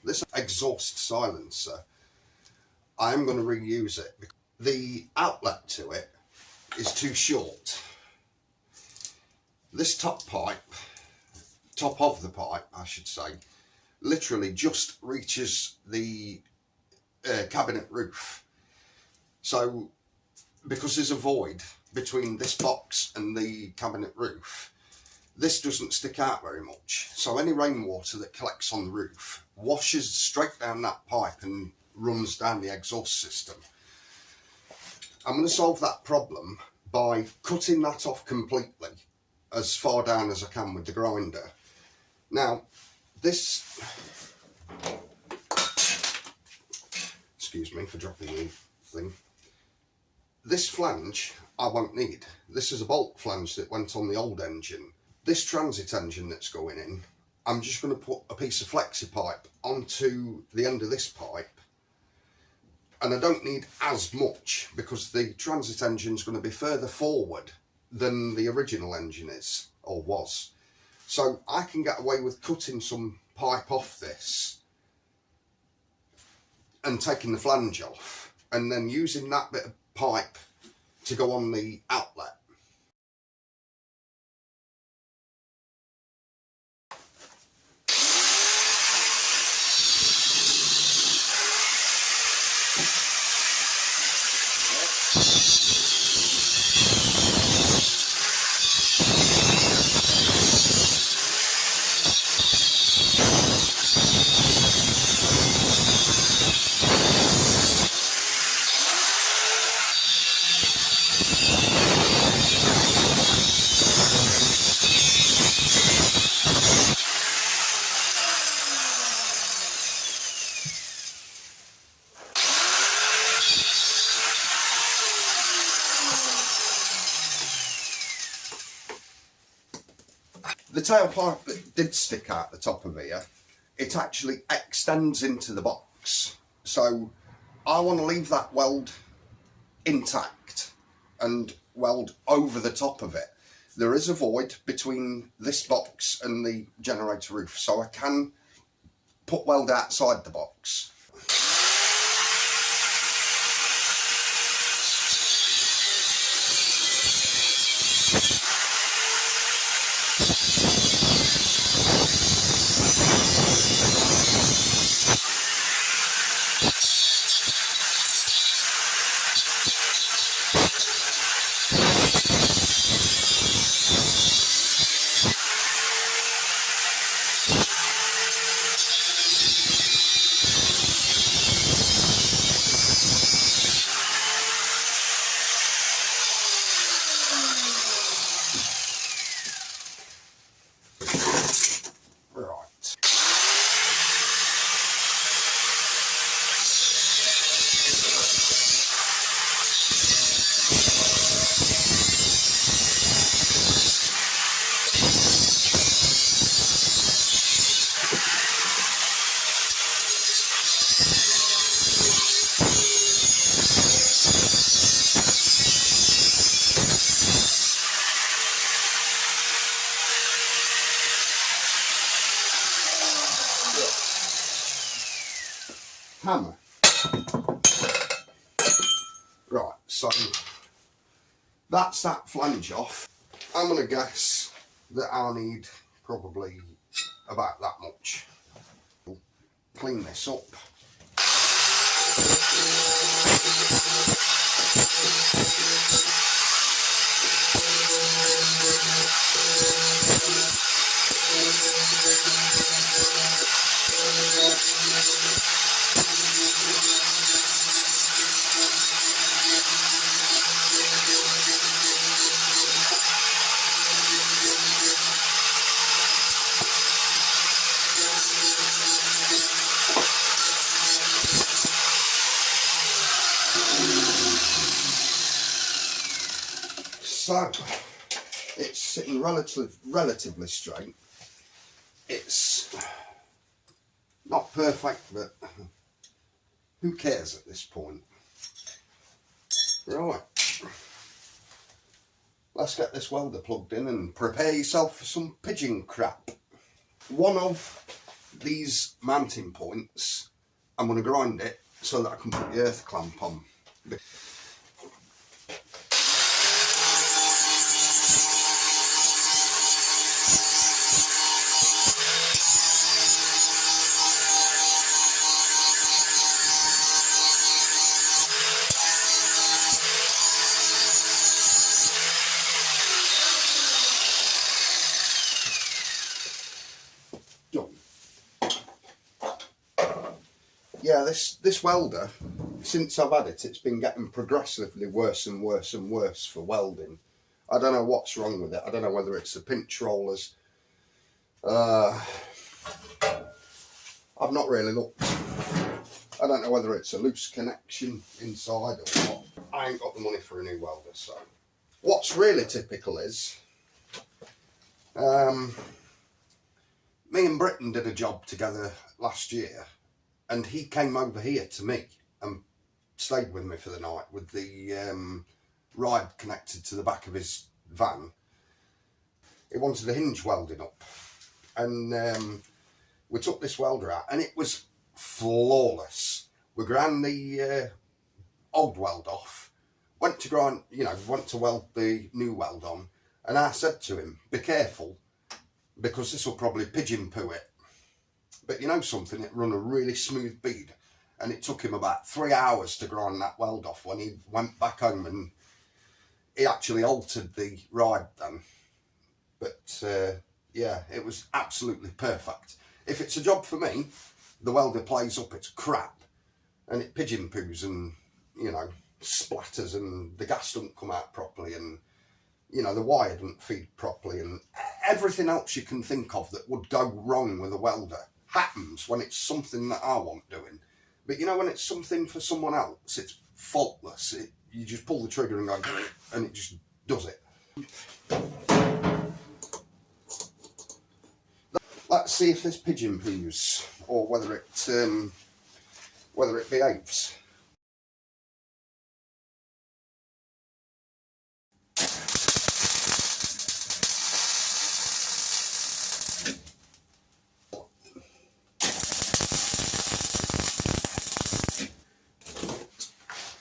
This exhaust silencer, I'm going to reuse it. The outlet to it is too short. This top of the pipe, I should say, literally just reaches the cabinet roof. So because there's a void between this box and the cabinet roof, this doesn't stick out very much. So any rainwater that collects on the roof washes straight down that pipe and runs down the exhaust system. I'm going to solve that problem by cutting that off completely as far down as I can with the grinder. Now this, excuse me for dropping the thing, this flange I won't need. This is a bolt flange that went on the old engine. This transit engine that's going in, I'm just going to put a piece of flexi pipe onto the end of this pipe, and I don't need as much because the transit engine is going to be further forward than the original engine is, or was. So I can get away with cutting some pipe off this and taking the flange off, and then using that bit of pipe to go on the outlet. The tailpipe that did stick out the top of here, it actually extends into the box. So I want to leave that weld intact and weld over the top of it. There is a void between this box and the generator roof, so I can put weld outside the box. Hammer. Right, so that's that flange off. I'm going to guess that I'll need probably about that much. Clean this up. So it's sitting relatively straight. It's not perfect, but who cares at this point? Right, let's get this welder plugged in and prepare yourself for some pigeon crap. One of these mounting points, I'm going to grind it so that I can put the earth clamp on. Yeah, this welder, since I've had it, it's been getting progressively worse and worse and worse for welding. I don't know what's wrong with it. I don't know whether it's the pinch rollers. I've not really looked. I don't know whether it's a loose connection inside or what. I ain't got the money for a new welder, so. What's really typical is, me and Britton did a job together last year, and he came over here to me and stayed with me for the night with the ride connected to the back of his van. He wanted the hinge welding up, and we took this welder out and it was flawless. We ground the old weld off, went to grind, went to weld the new weld on, and I said to him, be careful, because this will probably pigeon poo it. But you know something, it run a really smooth bead, and it took him about 3 hours to grind that weld off when he went back home, and he actually altered the ride then. But yeah, it was absolutely perfect. If it's a job for me, the welder plays up its crap, and it pigeon poos and, splatters, and the gas doesn't come out properly, and, the wire doesn't feed properly, and everything else you can think of that would go wrong with a welder happens when it's something that I want doing. But when it's something for someone else, it's faultless. You just pull the trigger and go, and it just does it. Let's see if this pigeon poos, or whether it behaves.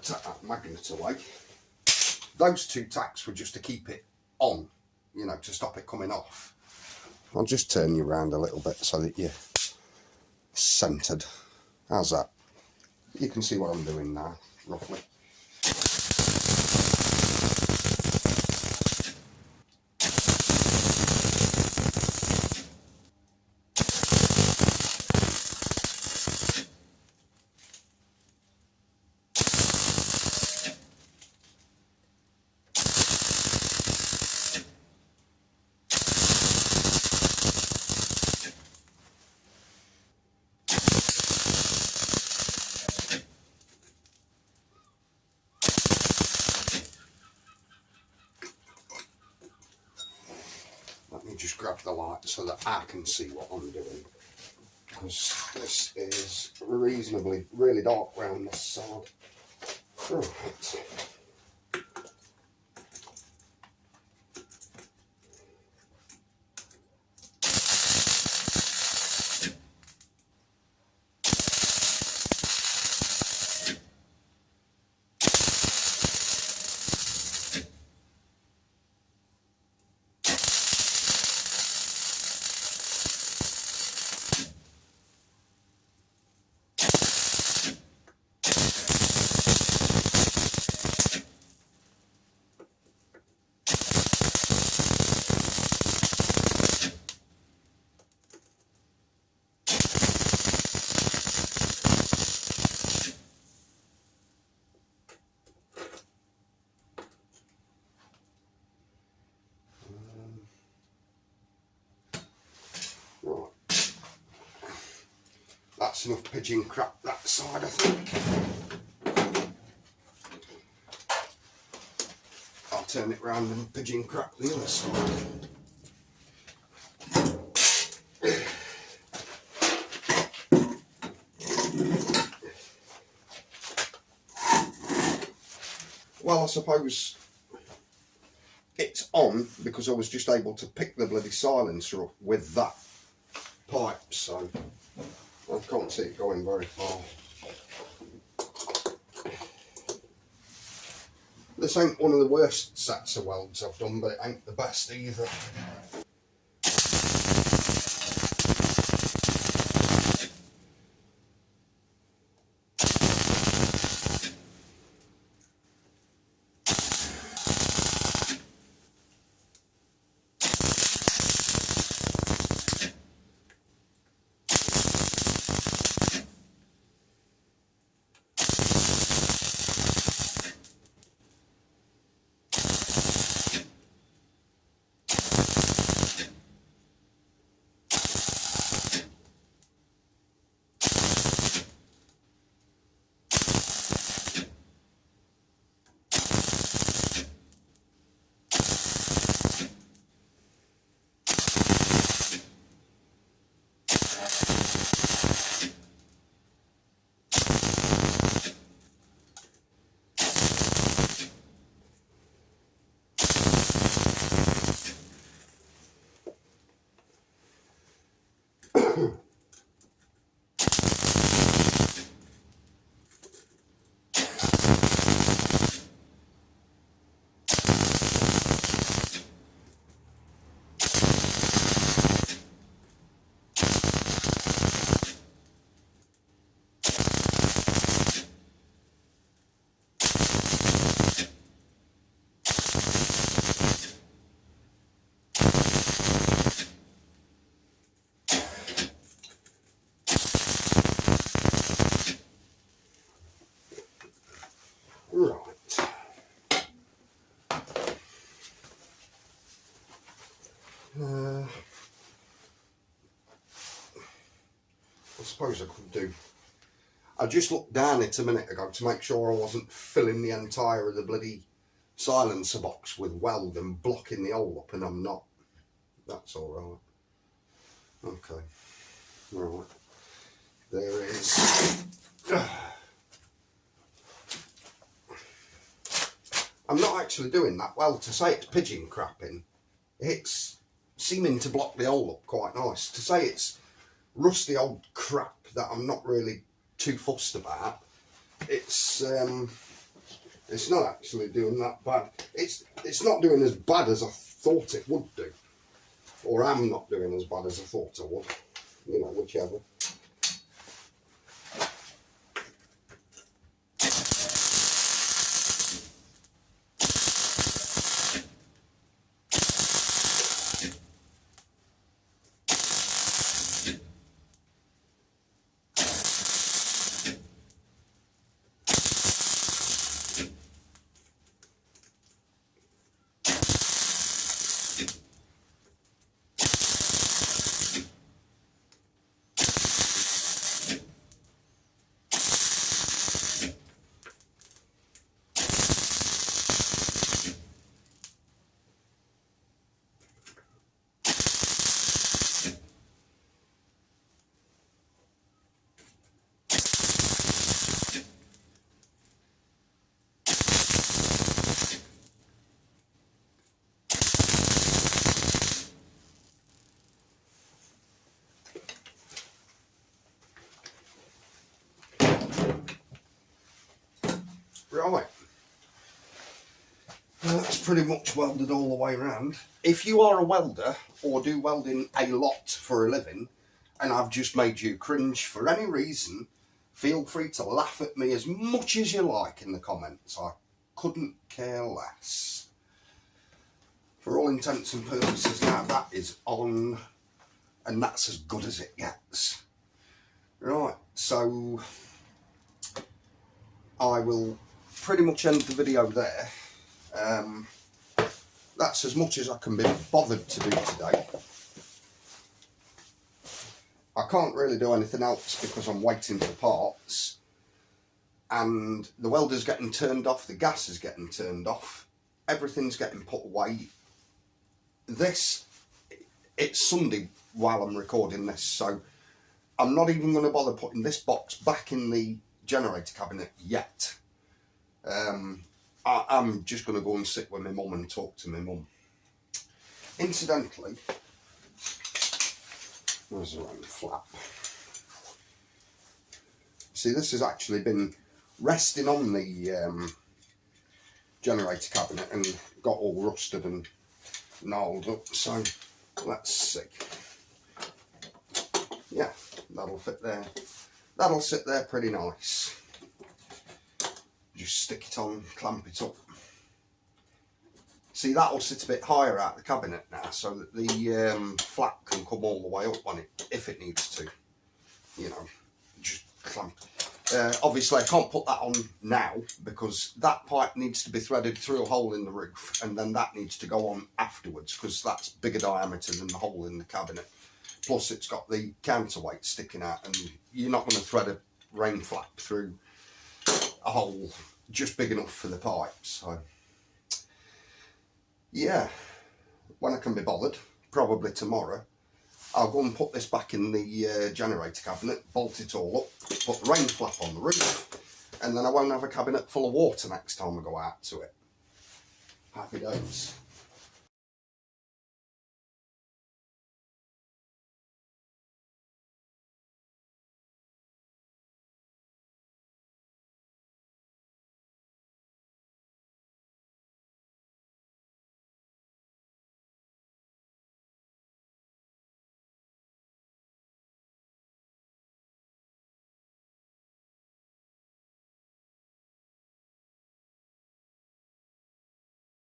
Take that magnet away. Those two tacks were just to keep it on, to stop it coming off. I'll just turn you around a little bit so that you're centred. How's that? You can see what I'm doing now, roughly. Let me just grab the light so that I can see what I'm doing, because this is really dark round this side. Right. That's enough pigeon crap that side, I think. I'll turn it round and pigeon crap the other side. Well, I suppose it's on because I was just able to pick the bloody silencer up with that pipe, so I can't see it going very far. This ain't one of the worst sets of welds I've done, but it ain't the best either. Right. I suppose I could do. I just looked down it a minute ago to make sure I wasn't filling the entire of the bloody silencer box with weld and blocking the hole up, and I'm not. That's all right. Okay. Right. There is. I'm not actually doing that well. To say it's pigeon crapping, it's seeming to block the hole up quite nice. To say it's rusty old crap that I'm not really too fussed about, it's not actually doing that bad. It's not doing as bad as I thought it would do, or I'm not doing as bad as I thought I would. You know, whichever. Right, that's pretty much welded all the way around. If you are a welder or do welding a lot for a living and I've just made you cringe for any reason, feel free to laugh at me as much as you like in the comments. I couldn't care less. For all intents and purposes now, that is on, and that's as good as it gets. Right, so I will pretty much end the video there. That's as much as I can be bothered to do today. I can't really do anything else because I'm waiting for parts, and the welder's getting turned off, the gas is getting turned off, everything's getting put away. It's Sunday while I'm recording this, so I'm not even going to bother putting this box back in the generator cabinet yet. I'm just going to go and sit with my mum and talk to my mum. Incidentally, there's a round flap. See, this has actually been resting on the generator cabinet and got all rusted and gnarled up. So let's see. Yeah, that'll fit there. That'll sit there pretty nice. Just stick it on, clamp it up. See, that'll sit a bit higher out the cabinet now, so that the flap can come all the way up on it if it needs to. You know, just clamp. Obviously, I can't put that on now because that pipe needs to be threaded through a hole in the roof, and then that needs to go on afterwards because that's bigger diameter than the hole in the cabinet. Plus, it's got the counterweight sticking out, and you're not going to thread a rain flap through a hole just big enough for the pipe. So yeah, when I can be bothered, probably tomorrow, I'll go and put this back in the generator cabinet, bolt it all up, put the rain flap on the roof, and then I won't have a cabinet full of water next time I go out to it. Happy days.